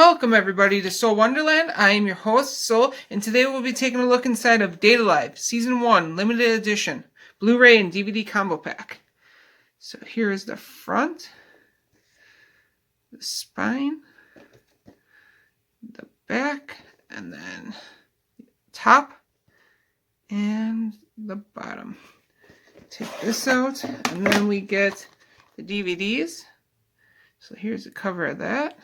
Welcome everybody to Soul Wonderland. I am your host, Soul, and today we'll be taking a look inside of Date A Live Season 1 Limited Edition Blu-ray and DVD Combo Pack. So here is the front, the spine, the back, and then the top and the bottom. Take this out, and then we get the DVDs. So here's the cover of that.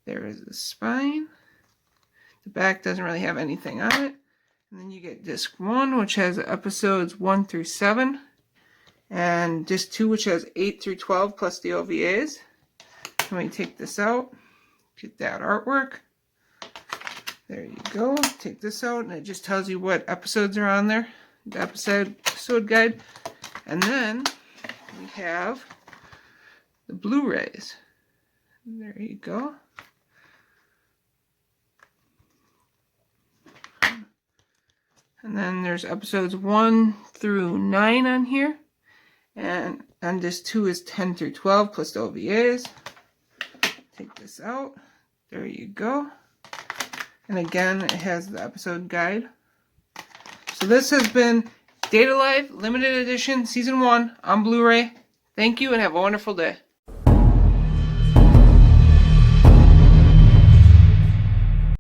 There is the spine. The back doesn't really have anything on it. And then you get disc 1, which has episodes 1 through 7. And disc 2, which has 8 through 12, plus the OVAs. And we take this out, get that artwork. There you go. Take this out, and it just tells you what episodes are on there. The episode guide. And then we have the Blu-rays. There you go. And then there's episodes 1 through 9 on here. And on disc 2 is 10 through 12 plus the OVAs. Take this out. There you go. And again, it has the episode guide. So this has been Date A Live Limited Edition Season 1 on Blu-ray. Thank you and have a wonderful day.